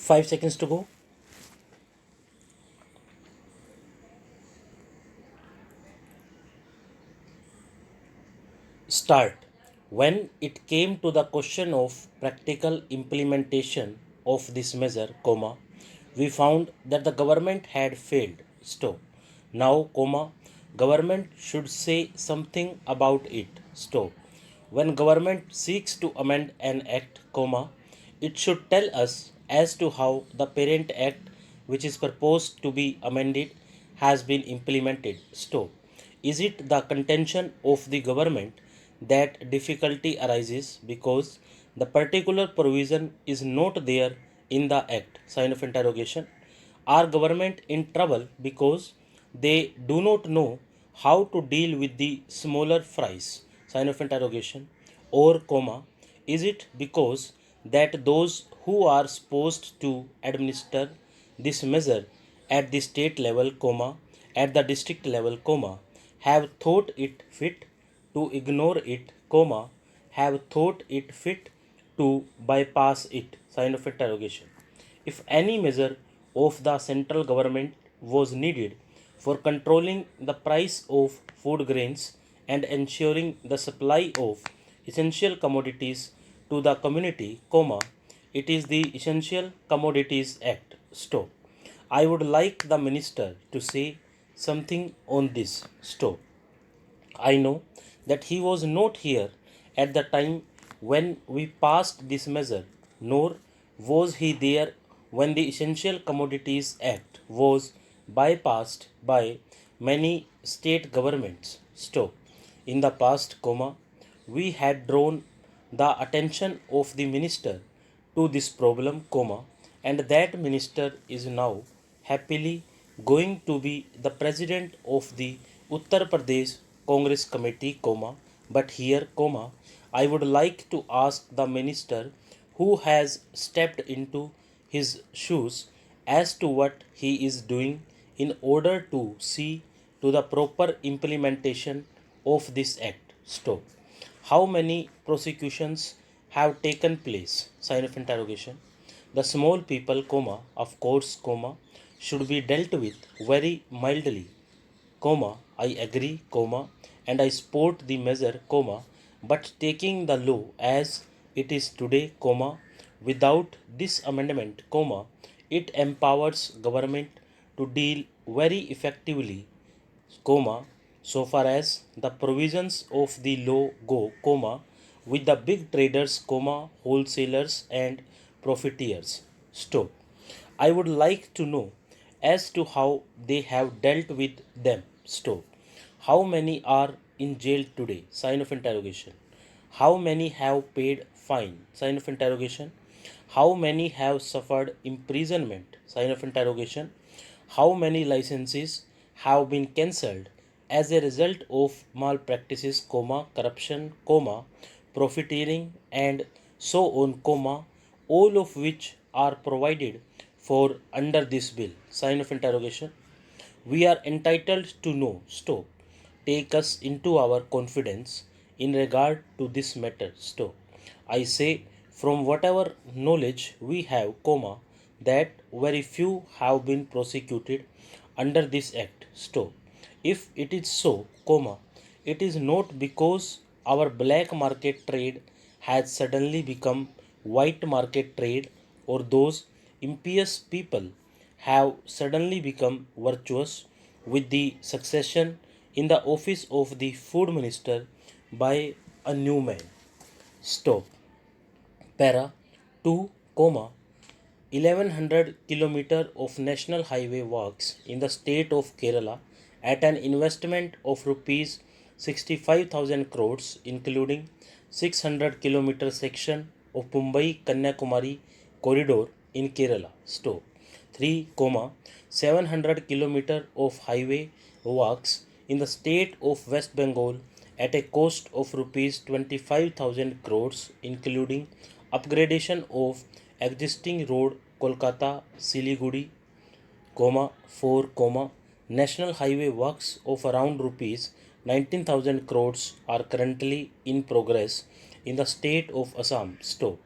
5 seconds to go. Start. When it came to the question of practical implementation of this measure, we found that the government had failed. Stop. Now, government should say something about it. Stop. When government seeks to amend an act, it should tell us as to how the parent act which is proposed to be amended has been implemented. Stop. Is it the contention of the government that difficulty arises because the particular provision is not there in the act? Sign of interrogation. Are government in trouble because they do not know how to deal with the smaller fries? Sign of interrogation. Or is it because that those who are supposed to administer this measure at the state level, at the district level, have thought it fit to ignore it, have thought it fit to bypass it? Sign of interrogation. If any measure of the central government was needed for controlling the price of food grains and ensuring the supply of essential commodities to the community, it is the Essential Commodities Act. Stop. I would like the minister to say something on this. Stop. I know that he was not here at the time when we passed this measure, nor was he there when the Essential Commodities Act was bypassed by many state governments. Stop. In the past, we had drawn the attention of the minister to this problem, and that minister is now happily going to be the president of the Uttar Pradesh Congress Committee, but here, I would like to ask the minister who has stepped into his shoes as to what he is doing in order to see to the proper implementation of this act. Stop. How many prosecutions have taken place? Sign of interrogation. The small people, of course, should be dealt with very mildly, I agree, and I support the measure, but taking the law as it is today, without this amendment, it empowers government to deal very effectively, so far as the provisions of the law go, with the big traders, wholesalers and profiteers. Stop. I would like to know as to how they have dealt with them. Stop. How many are in jail today? Sign of interrogation. How many have paid fine? Sign of interrogation. How many have suffered imprisonment? Sign of interrogation. How many licenses have been cancelled as a result of malpractices, corruption, profiteering and so on, all of which are provided for under this bill? Sign of interrogation. We are entitled to know. Stop. Take us into our confidence in regard to this matter. Stop. I say from whatever knowledge we have, that very few have been prosecuted under this act. Stop. If it is so, it is not because our black market trade has suddenly become white market trade or those impious people have suddenly become virtuous with the succession in the office of the food minister by a new man. Stop. Para 2, 1100 kilometer of national highway works in the state of Kerala at an investment of rupees 65,000 crores, including 600 kilometer section of Mumbai Kanyakumari corridor in Kerala. Stop. 3, 700 kilometer of highway works in the state of West Bengal at a cost of rupees 25,000 crores, including upgradation of existing road Kolkata Siliguri, 4, national highway works of around rupees 19,000 crores are currently in progress in the state of Assam. Stop.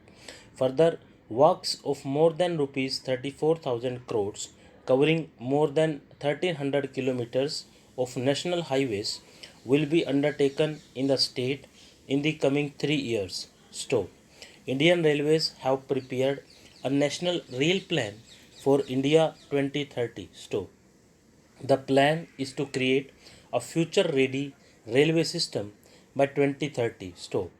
Further, Works of more than rupees 34,000 crores covering more than 1300 kilometers of national highways will be undertaken in the state in the coming 3 years. Stop. Indian Railways have prepared a national rail plan for India 2030. Stop. The plan is to create a future ready railway system by 2030. Stop.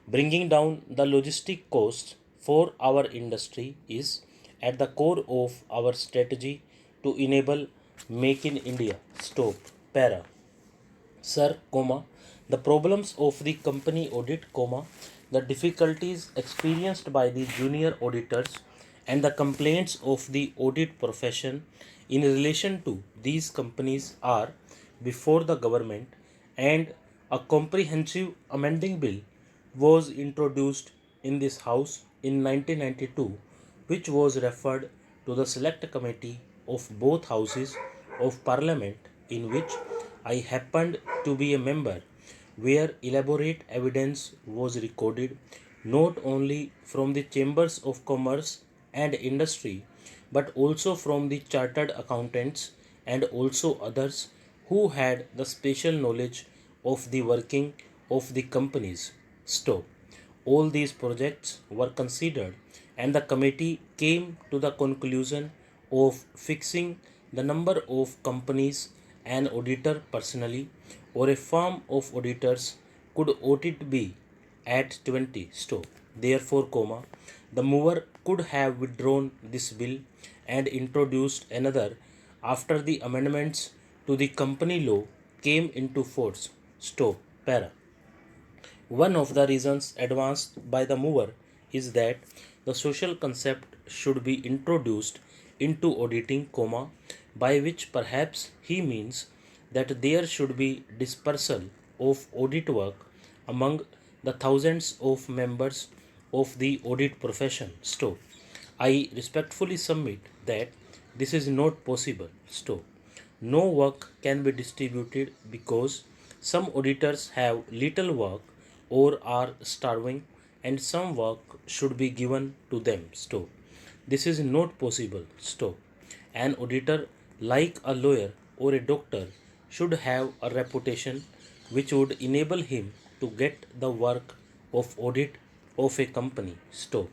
Bringing down the logistic costs for our industry is at the core of our strategy to enable Make in India. Stop. Para. Sir, the problems of the company audit, the difficulties experienced by the junior auditors and the complaints of the audit profession in relation to these companies are before the government, and a comprehensive amending bill was introduced in this house in 1992, which was referred to the select committee of both houses of parliament, in which I happened to be a member, where elaborate evidence was recorded not only from the chambers of commerce and industry but also from the chartered accountants and also others who had the special knowledge of the working of the companies. Stop. All these projects were considered, and the committee came to the conclusion of fixing the number of companies an auditor personally or a firm of auditors could audit be at 20. Stop. Therefore, the mover could have withdrawn this bill and introduced another after the amendments to the company law came into force. Stop. Para. One of the reasons advanced by the mover is that the social concept should be introduced into auditing, by which perhaps he means that there should be dispersal of audit work among the thousands of members of the audit profession. Stop. I respectfully submit that this is not possible. Stop. No work can be distributed because some auditors have little work or are starving, and some work should be given to them. Stop. This is not possible. Stop. An auditor, like a lawyer or a doctor, should have a reputation which would enable him to get the work of audit of a company. Stop.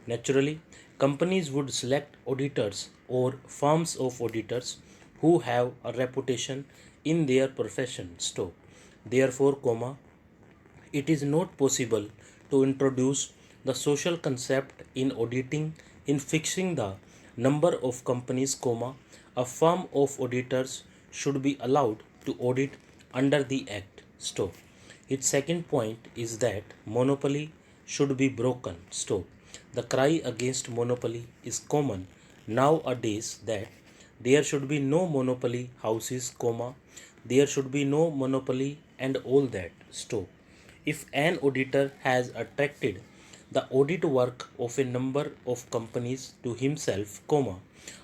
Naturally, companies would select auditors or firms of auditors who have a reputation in their profession. Stop. Therefore, it is not possible to introduce the social concept in auditing in fixing the number of companies, a firm of auditors should be allowed to audit under the act. Stop. Its second point is that monopoly should be broken. Stop. The cry against monopoly is common nowadays that there should be no monopoly houses, there should be no monopoly and all that. Stop. If an auditor has attracted the audit work of a number of companies to himself,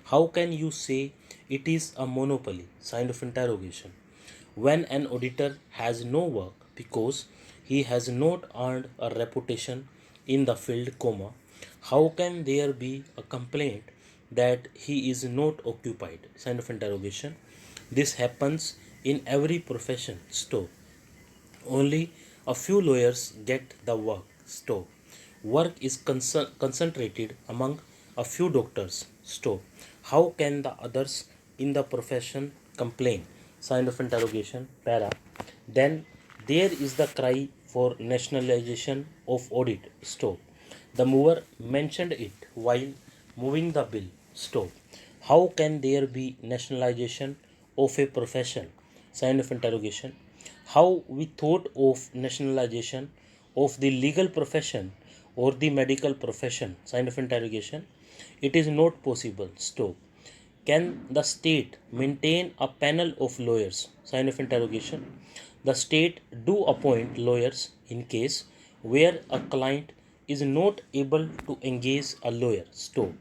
how can you say it is a monopoly? Sign of interrogation. When an auditor has no work because he has not earned a reputation in the field, how can there be a complaint that he is not occupied? Sign of interrogation. This happens in every profession. Stop. Only a few lawyers get the work. Stop. Work is concentrated among a few doctors. Stop. How can the others in the profession complain? Sign of interrogation. Para. Then there is the cry for nationalization of audit. Stop. The mover mentioned it while moving the bill. Stop. How can there be nationalization of a profession? Sign of interrogation. How we thought of nationalization of the legal profession or the medical profession? Sign of interrogation. It is not possible. Stop. Can the state maintain a panel of lawyers? Sign of interrogation. The state do appoint lawyers in case where a client is not able to engage a lawyer. Stop.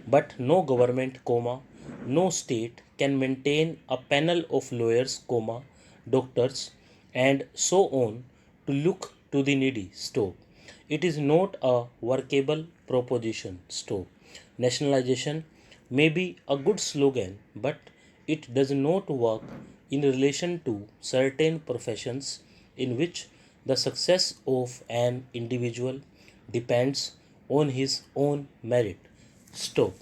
But no government, no state can maintain a panel of lawyers, doctors, and so on to look to the needy. Stop. It is not a workable proposition. Stop. Nationalization may be a good slogan, but it does not work in relation to certain professions in which the success of an individual depends on his own merit. Stop.